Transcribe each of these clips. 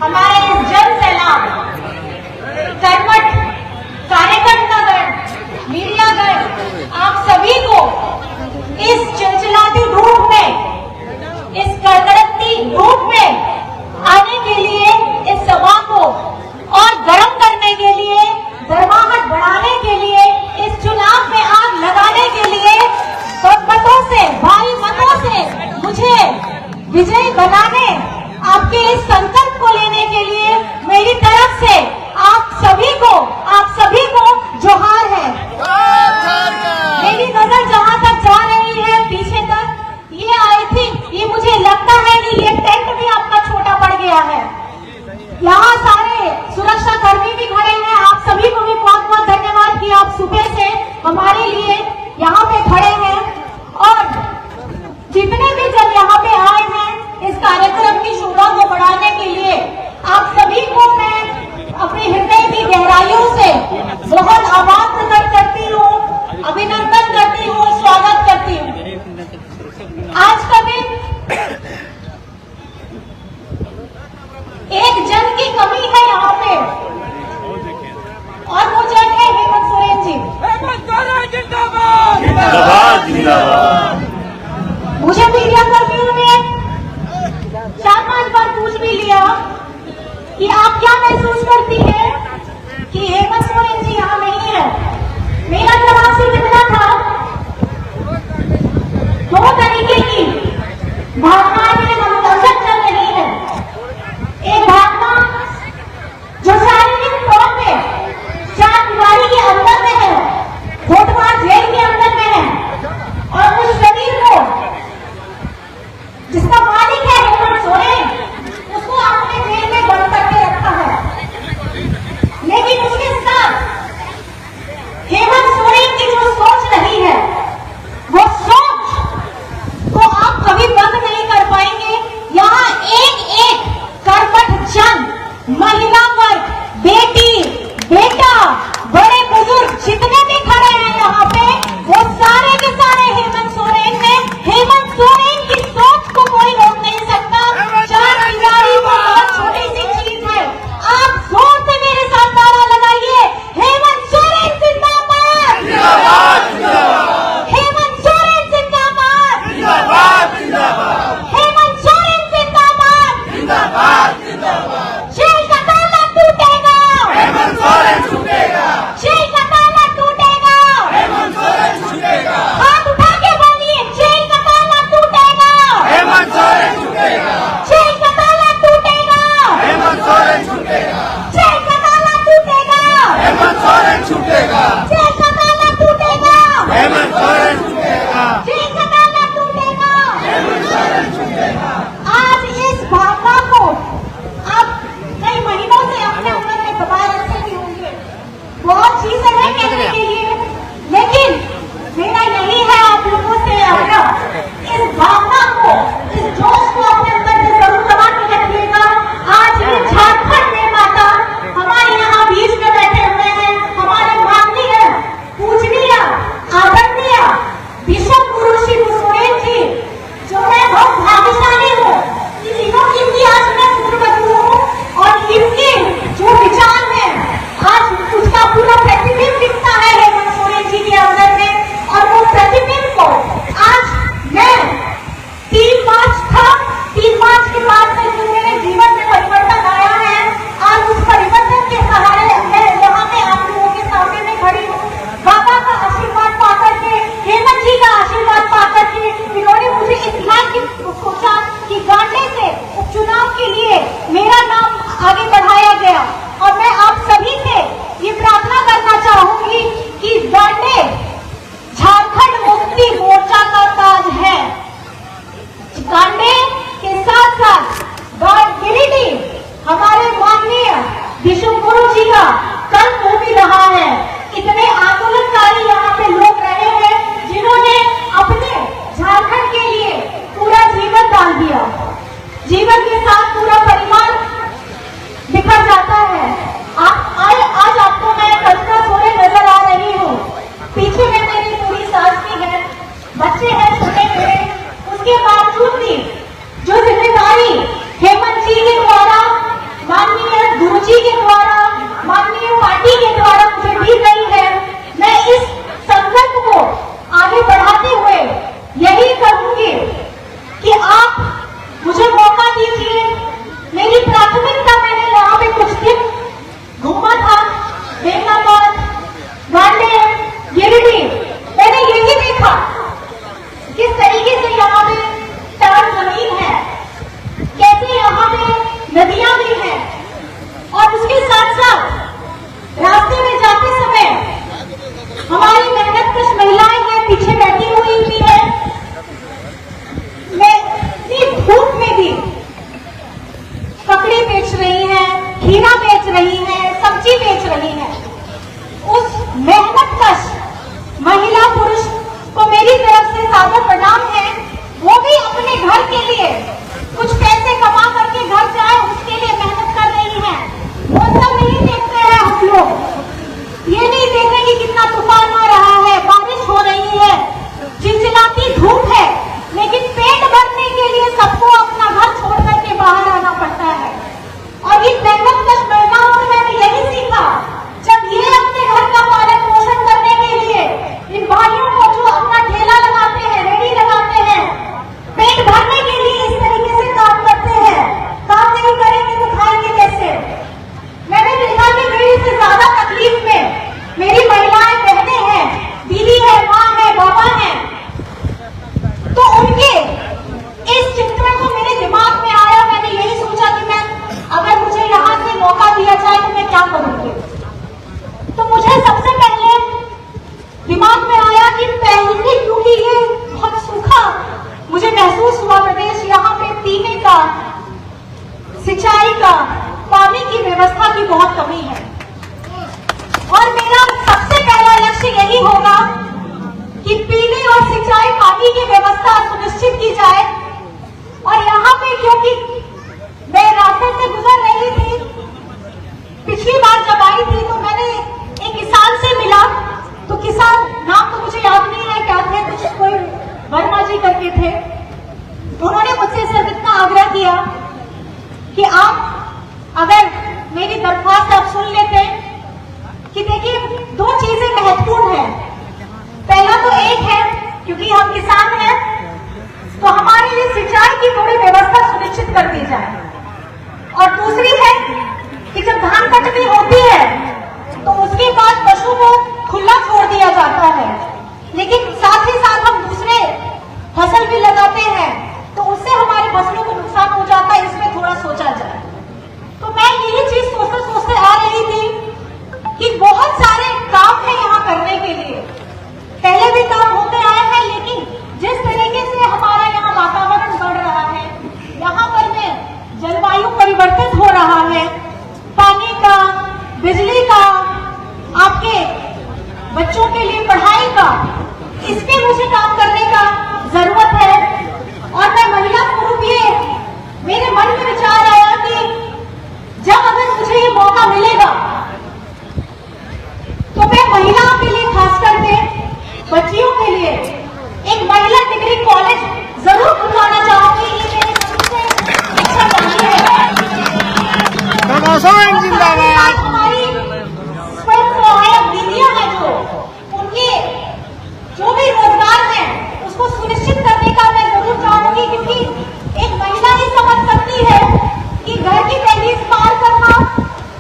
हमारे इस जन सैलाब, कर्मठ कार्यकर्तागण, मीडियागण, आप सभी को इस चिलचिलाती धूप में, इस कड़कड़ती धूप में आने के लिए, इस सभा को और गर्म करने के लिए, गर्माहट बढ़ाने के लिए, इस चुनाव में आग लगाने के लिए, मतों से, भारी मतों से मुझे विजयी बनाने, आपके इस संकल्प को लेने के लिए मेरी तरफ से आप सभी को जोहार है। मेरी नजर जहां तक जा रही है पीछे तक, ये आई थिंक, ये मुझे लगता है कि ये टेंट भी आपका छोटा पड़ गया है। यहाँ सारे सुरक्षा कर्मी भी खड़े हैं। आप सभी को भी बहुत बहुत धन्यवाद कि आप सुबह से हमारे लिए यहाँ पे खड़े हैं। और जितने भी जन यहाँ पे आए हैं इस कार्यक्रम की शोभा को बढ़ाने के लिए, आप सभी को मैं अपने हृदय की गहराइयों से बहुत आभार प्रकट करती हूँ, अभिनंदन करती हूँ, स्वागत करती हूँ। आज का दिन एक जन की कमी है यहाँ पे, और वो जन है हेमंत सोरेन जी। जिंदाबाद जिंदाबाद जिंदाबाद। मुझे मीडिया कर्मियों ने 4-5 बार पूछ भी लिया कि आप क्या महसूस करती हैं कि हेमंत सोरेन जी यहाँ नहीं है। मेरा जवाब सिर्फ इतना था, 2 तरीके की भावनाएं मेरे अंदर चल रही है। एक भावना जो शारीरिक तौर पे 4 दीवारी के अंदर में है, कोटवार जेल के अंदर में है, और उस शरीर को जिसका मालिक है हेमंत सोरेन, उसको आपने जेल में बंद करके रखा है। लेकिन उसके साथ हेमंत सोरेन की जो सोच रही है, वो सोच को आप कभी बंद नहीं कर पाएंगे। यहाँ एक कर्मठ जन, महिला वर्ग, बेटी, बेटा, बड़े बुजुर्ग जितने भी खड़े हैं यहाँ पे, वो सारे के सारे हेमंत सोरेन में, हेमंत सोरेन की सोच को कोई रोक नहीं सकता। 4 दीवारी तो बहुत छोटी सी चीज है। आप जोर से मेरे साथ नारा लगाइए, हेमंत सोरेन जिंदाबाद, हेमंत सोरेन जिंदाबाद, हेमंत सोरेन जिंदाबाद। जेल का ताला टूटेगा, जेल का ताला टूटेगा। हाथ उठा के बोलिए, जेल का ताला टूटेगा, जेल का ताला टूटेगा, जेल का ताला टूटेगा, जेल का ताला टूटेगा, जेल का ताला टूटेगा। आज इस भावना को आप कई महीनों से अपने अंदर में दबा रखे भी होंगे। बहुत चीजें हैं कहने के लिए, लेकिन मेरा यही है आप लोगों से आग्रह, इस भावना को, इस जोश को अपने अंदर में जरूर दबा के रखिएगा। आज भी झारखंड में माता हमारे यहाँ बीच में बैठे हुए हैं, हमारे माननीय, पूजनीय, आदरणीय बिशप गुरु श्री सोरेन जी, जो मैं बहुत भाग्यशाली हूँ कि इनकी आज मैं पुत्रवधू हूँ, और इनके जो विचार है आज उसका पूरा प्रतिबिंब दिखता है हेमंत सोरेन जी के अंदर में। और वो प्रतिबिंब को आज मैं 3 मार्च था, 3 मार्च के बाद में जो मेरे जीवन में परिवर्तन आया है, आज उस परिवर्तन के सहारे मैं यहाँ पे आप लोगों के सामने में खड़ी हूँ। बाबा का आशीर्वाद पाकर के, हेमंत जी का आशीर्वाद पाकर के, इन्होंने मुझे इस लायक सोचा कि गांडे से उपचुनाव के लिए मेरा नाम आगे बढ़ाया गया। और मैं आप सभी से ये प्रार्थना करना चाहूंगी कि गांडे झारखंड मुक्ति मोर्चा का ताज है। गांडे के साथ साथ गिरिडीह हमारे माननीय बिशप गुरु जी का कल हो भी रहा है। इतने आंदोलनकारी यहाँ पे लोग रहे हैं जिन्होंने अपने झारखंड के लिए पूरा जीवन डाल दिया। जीवन के साथ पूरा परिवार बिखर जाता है। आज आपको मैं कल्पना सोरेन नजर आ रही हूँ, पीछे में मेरी पूरी सास भी है, बच्चे हैं छोटे मेरे, उसके बावजूद भी जो जिम्मेदारी हेमंत जी के द्वारा खीरा बेच रही हैं, सब्जी बेच रही हैं, उस मेहनतकश महिला पुरुष को मेरी तरफ से सादर प्रणाम है। वो भी अपने घर के लिए कुछ पैसे कमा करके घर जाए, उसके लिए मेहनत कर रही हैं। वो सब नहीं देखते हैं हम लोग, ये नहीं देख रहे कि कितना तूफान आ रहा है, बारिश हो रही है, चिलचिलाती धूप है, लेकिन पेट भरने के लिए सबको अपना घर छोड़ करके बाहर आना पड़ता है। और इन मेहनतकश महिलाओं से मैंने यही सीखा, जब ये अपने घर का पालन पोषण करने के लिए इन भाइयों को जो अपना ठेला लगाते हैं, रेडी लगाते हैं, पेट भरने के लिए इस तरीके से काम करते हैं, काम नहीं करेंगे तो खाएंगे कैसे। मैंने देखा कि मेरी से ज्यादा तकलीफ में मेरी महिलाएं बहनें हैं, दीदी है, माँ है, बाबा है। तो उनके इस चिंतन को मेरे दिमाग में आया, मैंने यही सोचा कि मैं अगर मुझे यहाँ से मौका दिया जाए तो मैं क्या करूंगी। तो मुझे सबसे पहले दिमाग में आया कि पहले, क्योंकि ये बहुत सूखा मुझे महसूस हुआ प्रदेश, यहाँ पे पीने का, सिंचाई का, पानी की व्यवस्था की बहुत कमी है। और मेरा सबसे पहला लक्ष्य यही होगा कि पीने और सिंचाई पानी की व्यवस्था सुनिश्चित की जाए। और यहाँ पे क्योंकि मैं रास्ते से गुजर रही थी, पिछली बार जब आई थी तो मैंने एक किसान से मिला, तो किसान, नाम तो मुझे याद नहीं है क्या थे, कुछ कोई वर्मा जी करके थे। उन्होंने मुझसे सिर्फ इतना आग्रह किया कि आप अगर मेरी दरख्वास्त आप सुन लेते कि देखिए दो चीजें महत्वपूर्ण हैं। पहला तो एक है, क्योंकि हम किसान हैं तो हमारे लिए सिंचाई की पूरी व्यवस्था सुनिश्चित कर दी जाए। और दूसरी है कि जब धान कटनी होती है तो उसके बाद पशु को खुला छोड़ दिया जाता है, लेकिन साथ ही साथ हम दूसरे फसल भी लगाते हैं तो उससे हमारी फसलों को नुकसान हो जाता है। इसमें थोड़ा सोचा जाए। तो मैं यही चीज सोचते सोचते आ रही थी कि बहुत सारे काम है यहाँ करने के लिए, पहले भी काम होते आए हैं, लेकिन जिस तरीके से हमारा यहाँ वातावरण बढ़ रहा है, यहाँ पर में जलवायु परिवर्तित हो रहा है, पानी का, बिजली का, आपके बच्चों के लिए पढ़ाई का, इस पे मुझे काम करने का जरूरत है। और मैं महिला के रूप ये मेरे मन में विचार आया कि जब अगर मुझे ये मौका मिलेगा तो मैं महिलाओं के लिए, खास करके बच्चियों के लिए एक महिला डिग्री कॉलेज जरूर खुलवाना चाहूंगी। ये मेरी सबसे इच्छा बनी है। हमारी स्वयं सहायक दीदियां हैं जो उनके जो भी रोजगार है उसको सुनिश्चित करने का मैं जरूर चाहूंगी, क्योंकि एक महिला ही समझ सकती है कि घर की दहलीज पार करना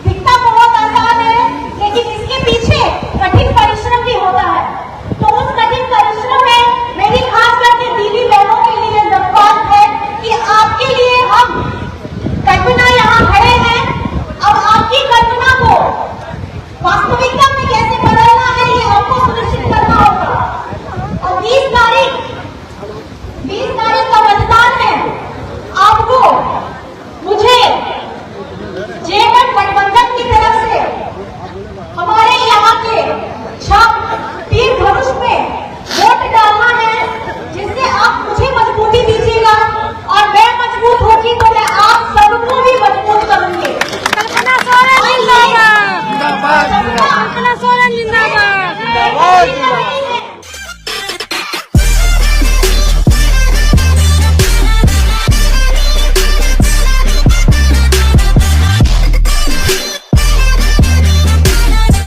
दिखता बहुत आसान है, लेकिन इसके पीछे कठिन परिश्रम भी होता है। तो उस कठिन परिश्रम में मेरी खास करके दीदी बहनों के लिए दरख्वास्त है कि आपके लिए हम कल्पना यहाँ खड़े हैं। अब आपकी कल्पना को वास्तविक